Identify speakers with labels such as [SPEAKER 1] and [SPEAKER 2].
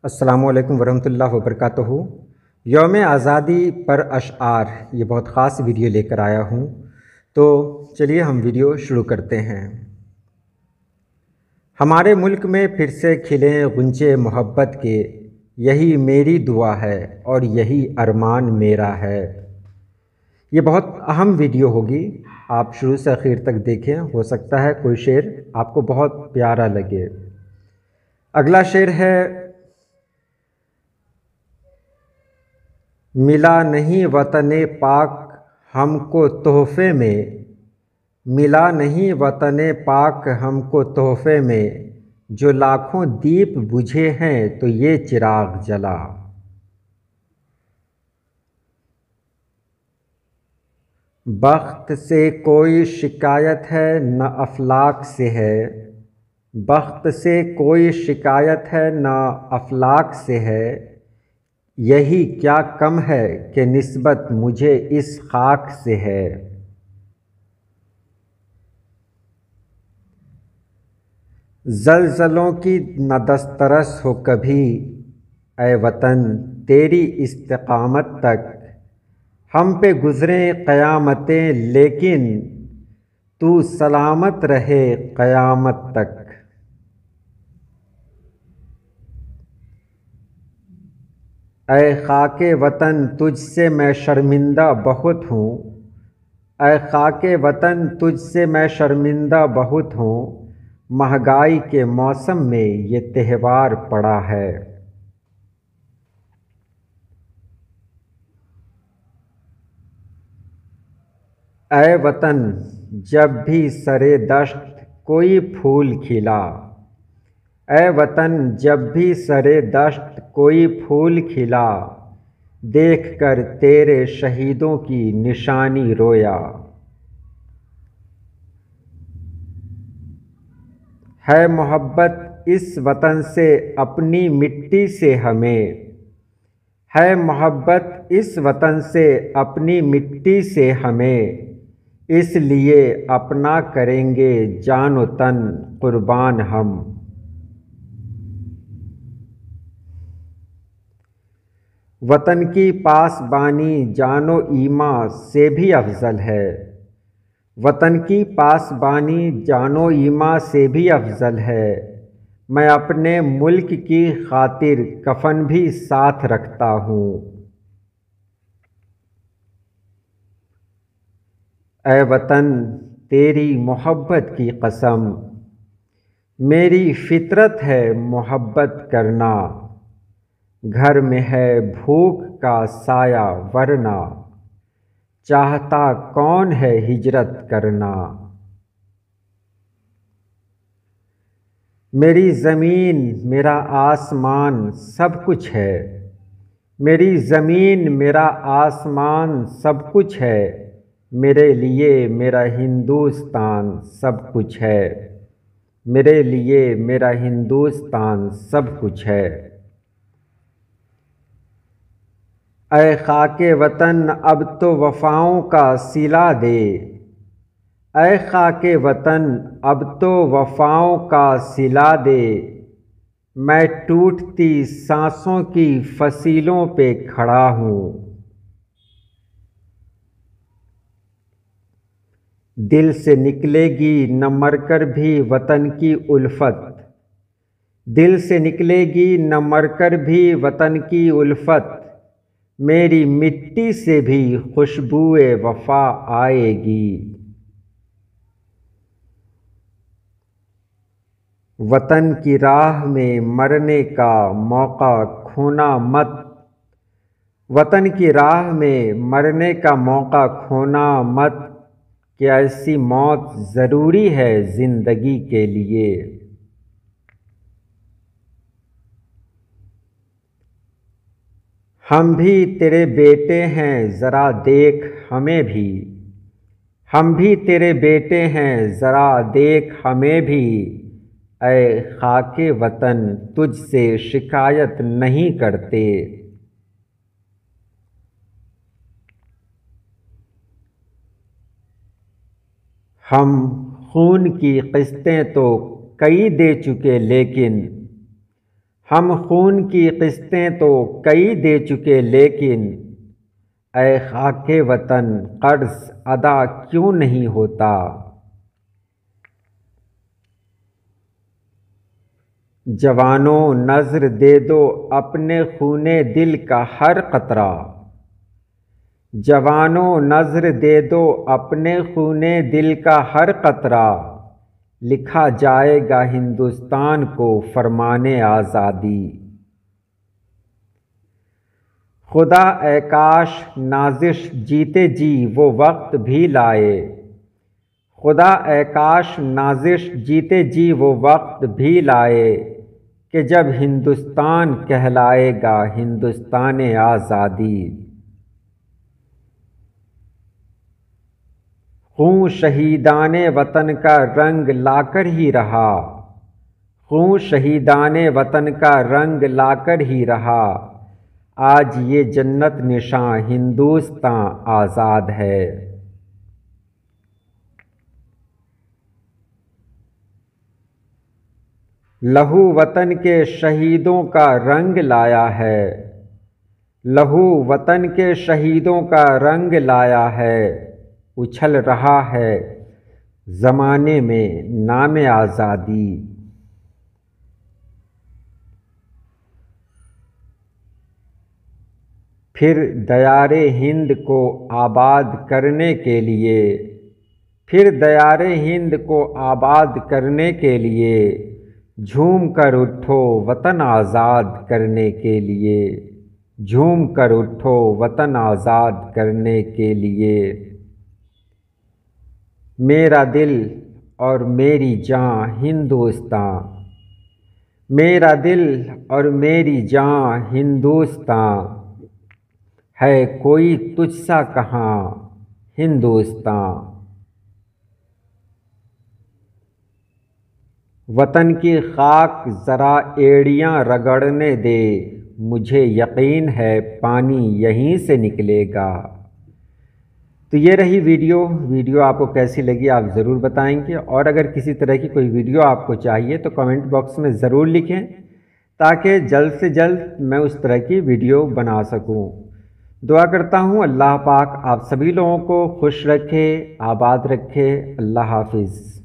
[SPEAKER 1] السلام علیکم ورحمۃ اللہ وبرکاتہ۔ یوم آزادی پر اشعار، یہ بہت خاص ویڈیو لے کر آیا ہوں، تو چلیے ہم ویڈیو شروع کرتے ہیں۔ ہمارے ملک میں پھر سے کھلیں غنچے محبت کے، یہی میری دعا ہے اور یہی ارمان میرا ہے۔ یہ بہت اہم ویڈیو ہوگی، آپ شروع سے آخر تک دیکھیں، ہو سکتا ہے کوئی شعر آپ کو بہت پیارا لگے۔ اگلا شعر ہے: ملا نہیں وطن پاک ہم کو تحفے میں، ملا نہیں وطن پاک ہم کو تحفے میں، جو لاکھوں دیپ بجھے ہیں تو یہ چراغ جلا۔ بخت سے کوئی شکایت ہے نہ افلاک سے ہے، بخت سے کوئی شکایت ہے نہ افلاک سے ہے، یہی کیا کم ہے کہ نسبت مجھے اس خاک سے ہے۔ زلزلوں کی نہ دسترس ہو کبھی اے وطن تیری استقامت تک، ہم پہ گزریں قیامتیں لیکن تو سلامت رہے قیامت تک۔ اے خاک وطن تجھ سے میں شرمندہ بہت ہوں، اے خاک وطن تجھ سے میں شرمندہ بہت ہوں، مہنگائی کے موسم میں یہ تہوار پڑا ہے۔ اے وطن جب بھی سرے دشت کوئی پھول کھلا، اے وطن جب بھی سرے دشت کوئی پھول کھلا، دیکھ کر تیرے شہیدوں کی نشانی رویا۔ ہے محبت اس وطن سے اپنی مٹی سے ہمیں، ہے محبت اس وطن سے اپنی مٹی سے ہمیں، اس لیے اپنا کریں گے جان و تن قربان ہم۔ وطن کی پاسبانی جان و ایمان سے بھی افضل ہے، وطن کی پاسبانی جان و ایمان سے بھی افضل ہے، میں اپنے ملک کی خاطر کفن بھی ساتھ رکھتا ہوں۔ اے وطن تیری محبت کی قسم، میری فطرت ہے محبت کرنا، گھر میں ہے بھوک کا سایہ ورنہ چاہتا کون ہے ہجرت کرنا۔ میری زمین میرا آسمان سب کچھ ہے، میری زمین میرا آسمان سب کچھ ہے، میرے لیے میرا ہندوستان سب کچھ ہے، میرے لیے میرا ہندوستان سب کچھ ہے۔ اے خاک وطن اب تو وفاؤں کا صلہ دے، اے خاک وطن اب تو وفاؤں کا صلہ دے، میں ٹوٹتی سانسوں کی فصیلوں پہ کھڑا ہوں۔ دل سے نکلے گی نہ مر کر بھی وطن کی الفت، دل سے نکلے گی نہ مر کر بھی وطن کی الفت، میری مٹی سے بھی خوشبوئے وفا آئے گی۔ وطن کی راہ میں مرنے کا موقع کھونا مت، وطن کی راہ میں مرنے کا موقع کھونا مت، کہ ایسی موت ضروری ہے زندگی کے لیے۔ ہم بھی تیرے بیٹے ہیں ذرا دیکھ ہمیں بھی، ہم بھی تیرے بیٹے ہیں ذرا دیکھ ہمیں بھی، اے خاک وطن تجھ سے شکایت نہیں کرتے۔ ہم خون کی قسطیں تو کئی دے چکے لیکن ہم خون کی قسطیں تو کئی دے چکے، لیکن اے خاک وطن قرض ادا کیوں نہیں ہوتا؟ جوانوں نظر دے دو اپنے خون دل کا ہر قطرہ، جوانوں نظر دے دو اپنے خون دل کا ہر قطرہ، لکھا جائے گا ہندوستان کو فرمان آزادی۔ خدا اے کاش نازش جیتے جی وہ وقت بھی لائے، خدا اے کاش نازش جیتے جی وہ وقت بھی لائے، کہ جب ہندوستان کہلائے گا ہندوستان آزادی۔ خون شہیدان وطن کا رنگ لا کر ہی رہا، خون شہیدان وطن کا رنگ لا کر ہی رہا، آج یہ جنت نشاں ہندوستان آزاد ہے۔ لہو وطن کے شہیدوں کا رنگ لایا ہے، لہو وطن کے شہیدوں کا رنگ لایا ہے، اچھل رہا ہے زمانے میں نام آزادی۔ پھر دیار ہند کو آباد کرنے کے لیے، پھر دیار ہند کو آباد کرنے کے لیے، جھوم کر اٹھو وطن آزاد کرنے کے لیے، جھوم کر اٹھو وطن آزاد کرنے کے لیے۔ میرا دل اور میری جان ہندوستان، میرا دل اور میری جان ہندوستان، ہے کوئی تجھ سا کہاں ہندوستان۔ وطن کی خاک ذرا ایڑیاں رگڑنے دے، مجھے یقین ہے پانی یہیں سے نکلے گا۔ تو یہ رہی ویڈیو آپ کو کیسی لگی آپ ضرور بتائیں گے، اور اگر کسی طرح کی کوئی ویڈیو آپ کو چاہیے تو کمنٹ باکس میں ضرور لکھیں، تاکہ جلد سے جلد میں اس طرح کی ویڈیو بنا سکوں۔ دعا کرتا ہوں اللہ پاک آپ سبھی لوگوں کو خوش رکھے، آباد رکھے۔ اللہ حافظ۔